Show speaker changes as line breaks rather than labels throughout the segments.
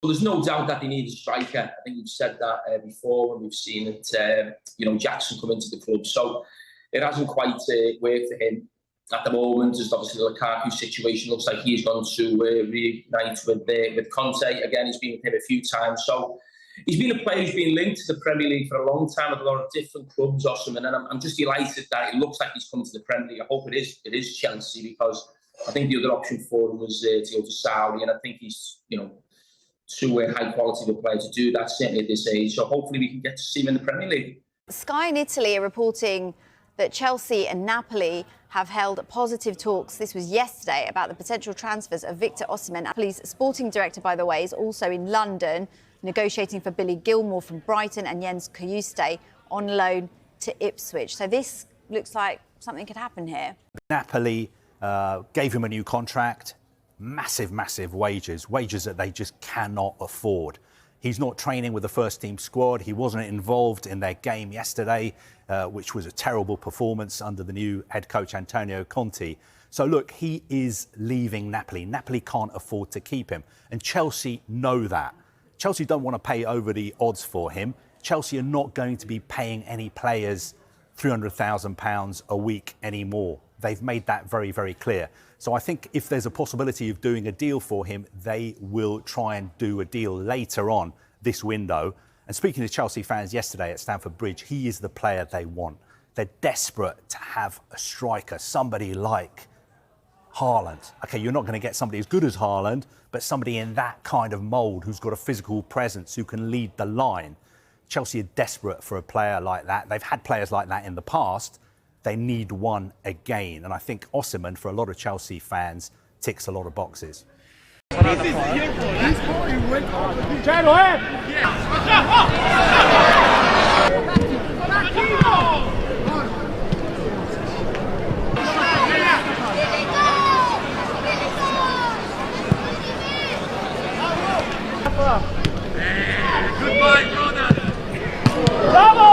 Well, there's no doubt that they need a striker. I think we've said that before when we've seen it, Jackson come into the club. So it hasn't quite worked for him at the moment. There's obviously the Lukaku situation. Looks like he's gone to reunite with Conte. Again, he's been with him a few times. So he's been a player who's been linked to the Premier League for a long time with a lot of different clubs, Osimhen, and I'm just delighted that it looks like he's come to the Premier League. I hope it is Chelsea, because I think the other option for him was to go to Saudi, and I think he's, too high quality of a player to do that, certainly at this age. So hopefully we can get to see him in the Premier League.
Sky in Italy are reporting that Chelsea and Napoli have held positive talks. This was yesterday, about the potential transfers of Victor Osimhen. Napoli's sporting director, by the way, is also in London, negotiating for Billy Gilmour from Brighton and Jens Kuyuste on loan to Ipswich. So this looks like something could happen here.
Napoli gave him a new contract. Massive wages that they just cannot afford. He's not training with the first team squad. He wasn't involved in their game yesterday, which was a terrible performance under the new head coach Antonio Conte. So look, he is leaving Napoli. Napoli can't afford to keep him, and Chelsea know that. Chelsea don't want to pay over the odds for him. Chelsea are not going to be paying any players £300,000 a week anymore. They've made that very, very clear. So I think if there's a possibility of doing a deal for him, they will try and do a deal later on this window. And speaking to Chelsea fans yesterday at Stamford Bridge, he is the player they want. They're desperate to have a striker, somebody like Haaland. OK, you're not going to get somebody as good as Haaland, but somebody in that kind of mould who's got a physical presence, who can lead the line. Chelsea are desperate for a player like that. They've had players like that in the past. They need one again. And I think Osimhen, for a lot of Chelsea fans, ticks a lot of boxes.
Goodbye, brother. Bravo!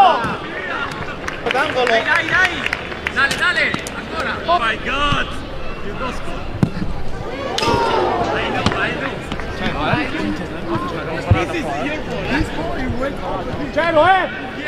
Dale, ancora. Oh my God! You go score. I know. This is the